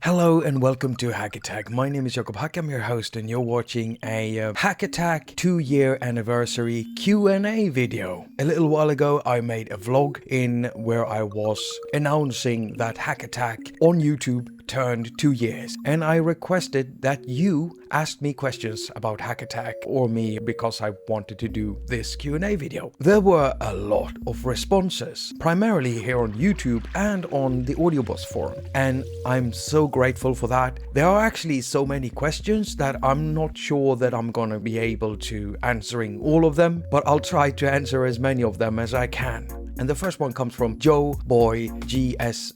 Hello and welcome to attaQ. My name is Jakob. I'm your host and you're watching a attaQ 2-year anniversary Q&A video. A little while ago I made a vlog in where I was announcing that attaQ on YouTube turned 2 years, and I requested that you asked me questions about attaQ or me because I wanted to do this Q&A video. There were a lot of responses, primarily here on YouTube and on the Audiobus forum, and I'm so grateful for that. There are actually so many questions that I'm not sure that I'm gonna be able to answering all of them, but I'll try to answer as many of them as I can. And the first one comes from Joe Boy GS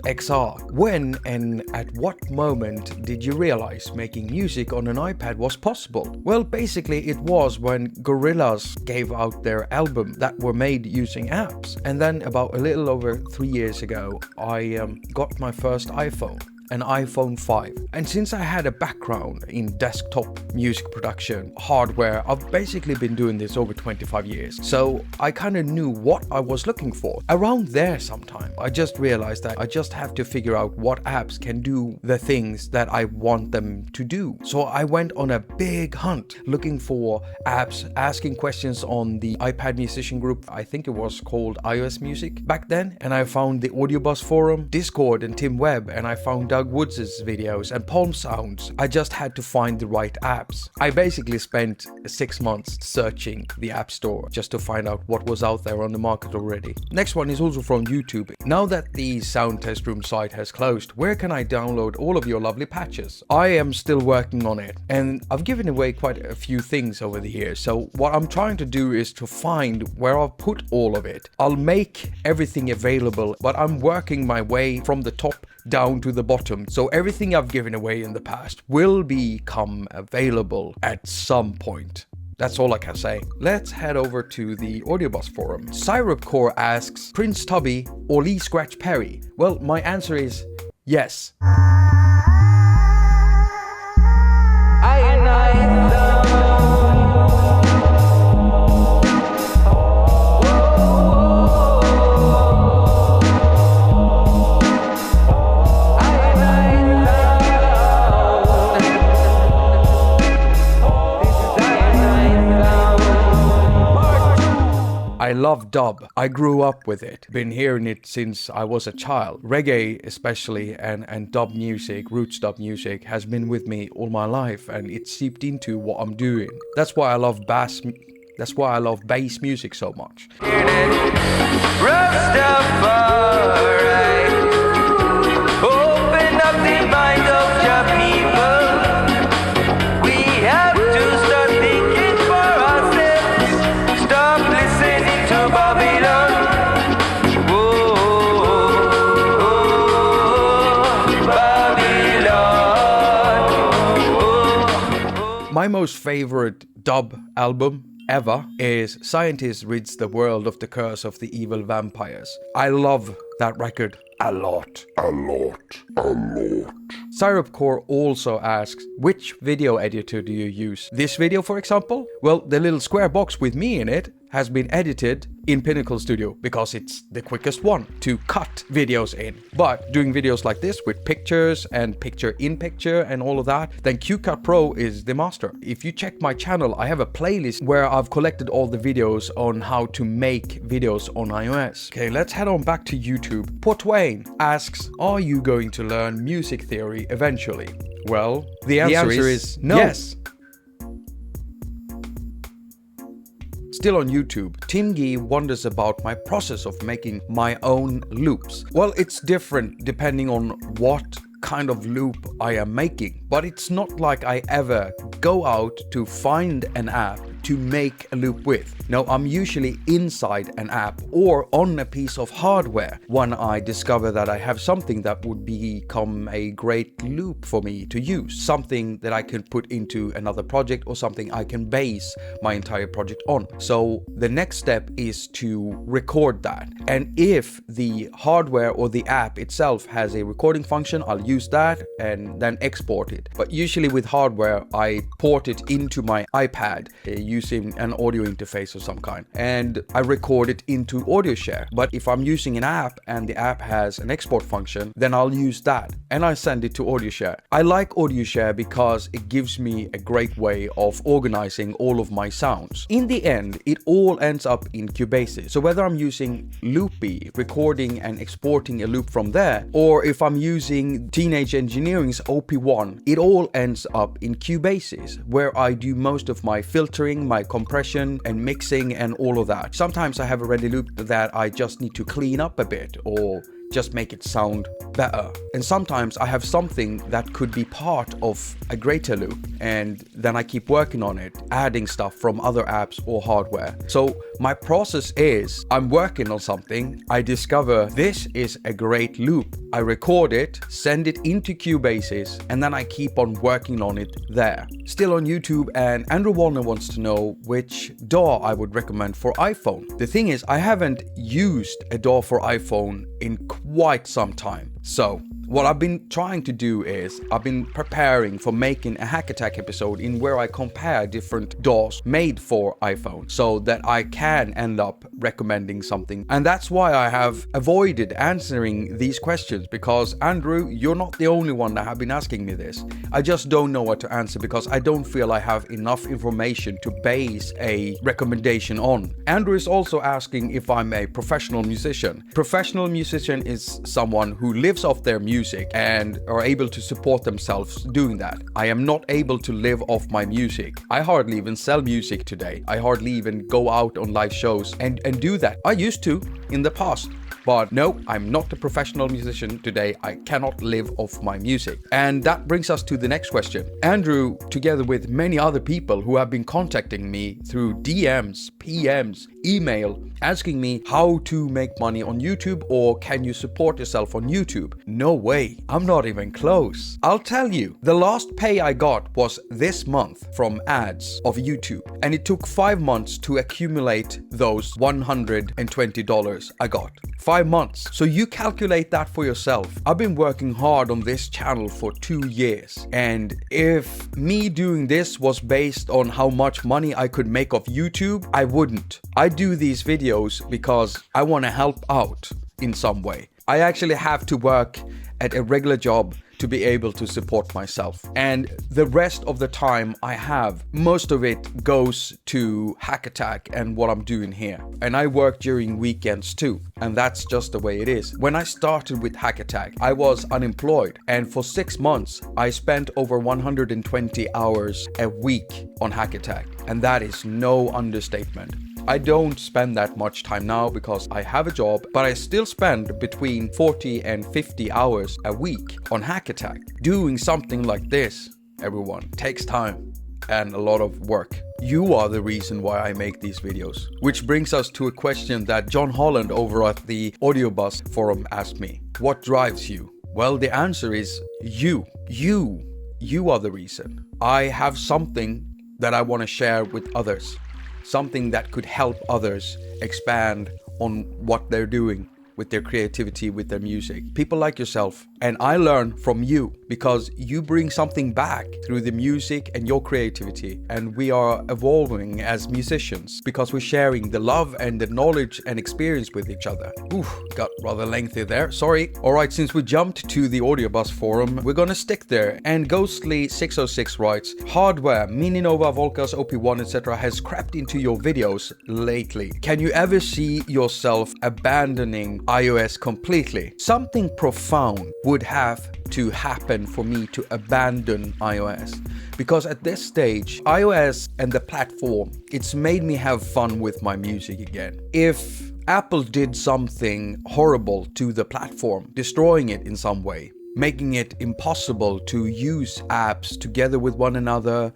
XR. When and at what moment did you realize making music on an iPad was possible? Well, basically it was when Gorillaz gave out their album that were made using apps. And then about a little over 3 years ago, I got my first iPhone. An iPhone 5. And since I had a background in desktop music production hardware, I've basically been doing this over 25 years. So I kind of knew what I was looking for. Around there sometime, I just realized that I just have to figure out what apps can do the things that I want them to do. So I went on a big hunt looking for apps, asking questions on the iPad musician group. I think it was called iOS Music back then. And I found the Audiobus forum, Discord and Tim Webb, and I found Doug Woods' videos and Palm Sounds. I just had to find the right apps. I basically spent 6 months searching the App Store just to find out what was out there on the market already. Next one is also from YouTube. Now that the Sound Test Room site has closed, where can I download all of your lovely patches? I am still working on it, and I've given away quite a few things over the years, so what I'm trying to do is to find where I've put all of it. I'll make everything available, but I'm working my way from the top down to the bottom, so everything I've given away in the past will become available at some point. That's all I can say. Let's head over to the Audiobus forum. Syrup Core asks, Prince Tubby or Lee Scratch Perry? Well, my answer is yes. I love dub. I grew up with it. Been hearing it since I was a child. Reggae especially and dub music, roots dub music has been with me all my life, and it seeped into what I'm doing. That's why I love bass music so much. Open up the mind of your people. We have to start thinking for ourselves. Stop listening to Babylon. Babylon. My most favorite dub album ever is Scientists Rids the World of the Curse of the Evil Vampires. I love that record a lot. Syrup Core also asks, which video editor do you use? This video, for example? Well, the little square box with me in it has been edited in Pinnacle Studio because it's the quickest one to cut videos in. But doing videos like this with pictures and picture-in-picture and all of that, then QCut Pro is the master. If you check my channel, I have a playlist where I've collected all the videos on how to make videos on iOS. Okay, let's head on back to YouTube. Potwain asks, are you going to learn music theory eventually? Well, the answer is no. Yes. Still on YouTube, Tim Gee wonders about my process of making my own loops. Well, it's different depending on what kind of loop I am making, but it's not like I ever go out to find an app to make a loop with. No, I'm usually inside an app or on a piece of hardware when I discover that I have something that would become a great loop for me to use, something that I can put into another project or something I can base my entire project on. So the next step is to record that, and if the hardware or the app itself has a recording function, I'll use that and then export it. But usually with hardware, I port it into my iPad using an audio interface of some kind, and I record it into AudioShare. But if I'm using an app and the app has an export function, then I'll use that and I send it to AudioShare. I like AudioShare because it gives me a great way of organizing all of my sounds. In the end, it all ends up in Cubase. So whether I'm using Loopy, recording and exporting a loop from there, or if I'm using Teenage Engineering's OP1, it all ends up in Cubase, where I do most of my filtering, my compression and mixing and all of that. Sometimes I have a ready loop that I just need to clean up a bit or just make it sound better. And sometimes I have something that could be part of a greater loop, and then I keep working on it, adding stuff from other apps or hardware. So my process is, I'm working on something, I discover this is a great loop, I record it, send it into Cubase, and then I keep on working on it there. Still on YouTube, and Andrew Wallner wants to know which DAW I would recommend for iPhone. The thing is, I haven't used a DAW for iPhone in quite some time. So what I've been trying to do is I've been preparing for making a haQ episode in where I compare different DAWs made for iPhone so that I can end up recommending something. And that's why I have avoided answering these questions, because Andrew, you're not the only one that have been asking me this. I just don't know what to answer because I don't feel I have enough information to base a recommendation on. Andrew is also asking if I'm a professional musician. Professional musician is someone who lives off their music and are able to support themselves doing that. I am not able to live off my music. I hardly even sell music today. I hardly even go out on live shows and do that. I used to in the past. But no, I'm not a professional musician today. I cannot live off my music. And that brings us to the next question. Andrew, together with many other people who have been contacting me through DMs, PMs, email, asking me how to make money on YouTube or can you support yourself on YouTube? No way, I'm not even close. I'll tell you, the last pay I got was this month from ads of YouTube, and it took 5 months to accumulate those $120 I got. 5 months. So you calculate that for yourself. I've been working hard on this channel for 2 years, and if me doing this was based on how much money I could make off YouTube, I wouldn't. I do these videos because I want to help out in some way. I actually have to work at a regular job to be able to support myself. And the rest of the time I have, most of it goes to haQ and what I'm doing here. And I work during weekends too. And that's just the way it is. When I started with haQ, I was unemployed. And for 6 months, I spent over 120 hours a week on haQ. And that is no understatement. I don't spend that much time now because I have a job, but I still spend between 40 and 50 hours a week on haQ. Doing something like this, everyone, takes time and a lot of work. You are the reason why I make these videos. Which brings us to a question that John Holland over at the Audiobus forum asked me. What drives you? Well, the answer is you. You are the reason. I have something that I want to share with others. Something that could help others expand on what they're doing with their creativity, with their music. People like yourself. And I learn from you because you bring something back through the music and your creativity. And we are evolving as musicians because we're sharing the love and the knowledge and experience with each other. Oof, got rather lengthy there, sorry. All right, since we jumped to the Audiobus forum, we're gonna stick there. And Ghostly606 writes, hardware, Mini Nova, Volcas, OP1, etc. has crept into your videos lately. Can you ever see yourself abandoning iOS completely? Something profound would have to happen for me to abandon iOS, because at this stage iOS and the platform, it's made me have fun with my music again. If Apple did something horrible to the platform, destroying it in some way, making it impossible to use apps together with one another,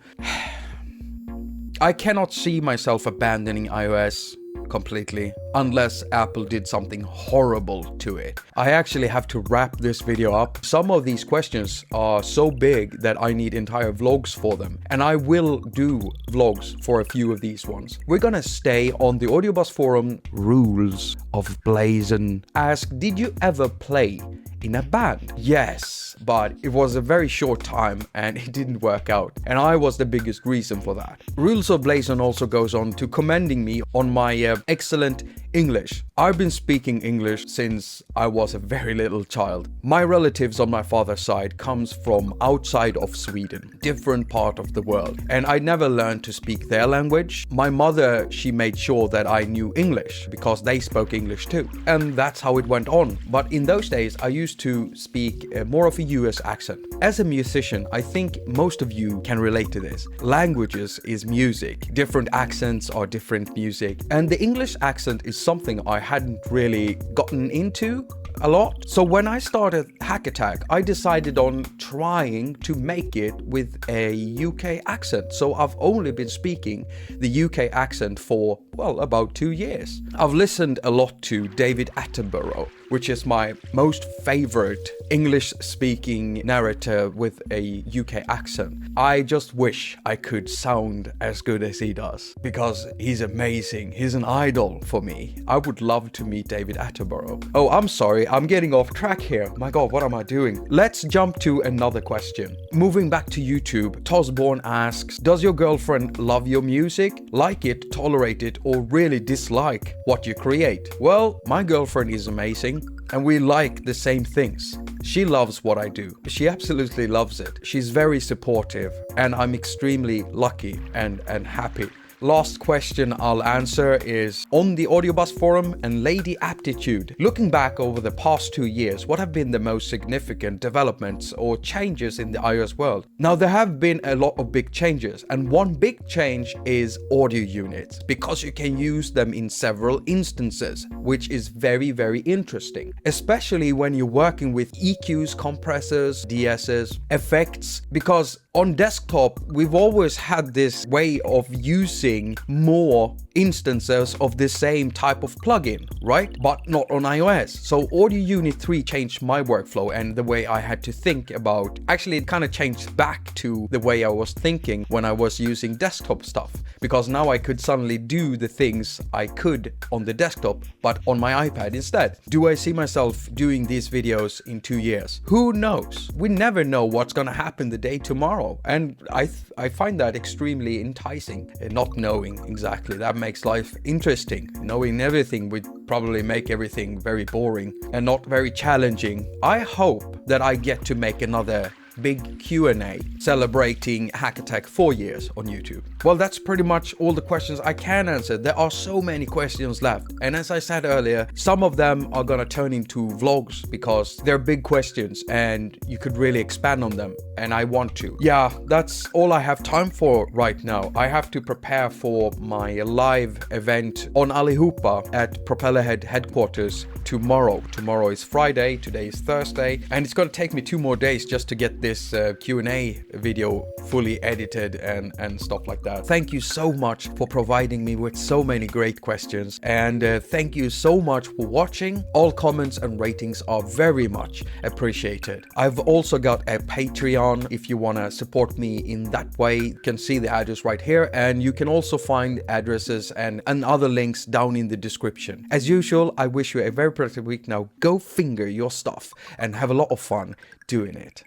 I cannot see myself abandoning iOS completely unless Apple did something horrible to it. I actually have to wrap this video up. Some of these questions are so big that I need entire vlogs for them, and I will do vlogs for a few of these ones. We're gonna stay on the Audiobus forum. Rules of Blazon. Ask, did you ever play in a band. Yes, but it was a very short time and it didn't work out. And I was the biggest reason for that. Rules of Blazon also goes on to commending me on my excellent English. I've been speaking English since I was a very little child. My relatives on my father's side comes from outside of Sweden, different part of the world, and I never learned to speak their language. My mother, she made sure that I knew English because they spoke English too, and that's how it went on. But in those days I used to speak more of a US accent. As a musician, I think most of you can relate to this. Languages is music. Different accents are different music, and the English accent is something I hadn't really gotten into a lot. So when I started haQ, I decided on trying to make it with a UK accent. So I've only been speaking the UK accent for, well, about 2 years. I've listened a lot to David Attenborough, which is my most favorite English-speaking narrator with a UK accent. I just wish I could sound as good as he does, because he's amazing. He's an idol for me. I would love to meet David Attenborough. Oh, I'm sorry, I'm getting off track here. My God, what am I doing? Let's jump to another question. Moving back to YouTube, Tosborn asks, does your girlfriend love your music, like it, tolerate it, or really dislike what you create? Well, my girlfriend is amazing, and we like the same things. She loves what I do. She absolutely loves it. She's very supportive, and I'm extremely lucky and happy. Last question I'll answer is on the Audiobus forum and Lady Aptitude. Looking back over the past 2 years, what have been the most significant developments or changes in the iOS world? Now, there have been a lot of big changes, and one big change is audio units, because you can use them in several instances, which is very, very interesting, especially when you're working with EQs, compressors, DSs, effects, because on desktop, we've always had this way of using more instances of the same type of plugin, right? But not on iOS. So Audio Unit 3 changed my workflow and the way I had to think about. Actually, it kind of changed back to the way I was thinking when I was using desktop stuff, because now I could suddenly do the things I could on the desktop, but on my iPad instead. Do I see myself doing these videos in 2 years? Who knows? We never know what's gonna happen the day tomorrow. And I find that extremely enticing, not knowing exactly. That makes life interesting. Knowing everything would probably make everything very boring and not very challenging. I hope that I get to make another big Q&A celebrating haQ 4 years on YouTube. Well, that's pretty much all the questions I can answer. There are so many questions left, and as I said earlier, some of them are gonna turn into vlogs because they're big questions and you could really expand on them, and I want to. Yeah, that's all I have time for right now. I have to prepare for my live event on Allihopa at Propellerhead headquarters tomorrow. Tomorrow is Friday, today is Thursday, and it's gonna take me 2 more days just to get this Q&A video fully edited and stuff like that. Thank you so much for providing me with so many great questions, and thank you so much for watching. All comments and ratings are very much appreciated. I've also got a Patreon if you want to support me in that way. You can see the address right here, and you can also find addresses and other links down in the description. As usual, I wish you a very productive week. Now go finger your stuff and have a lot of fun doing it.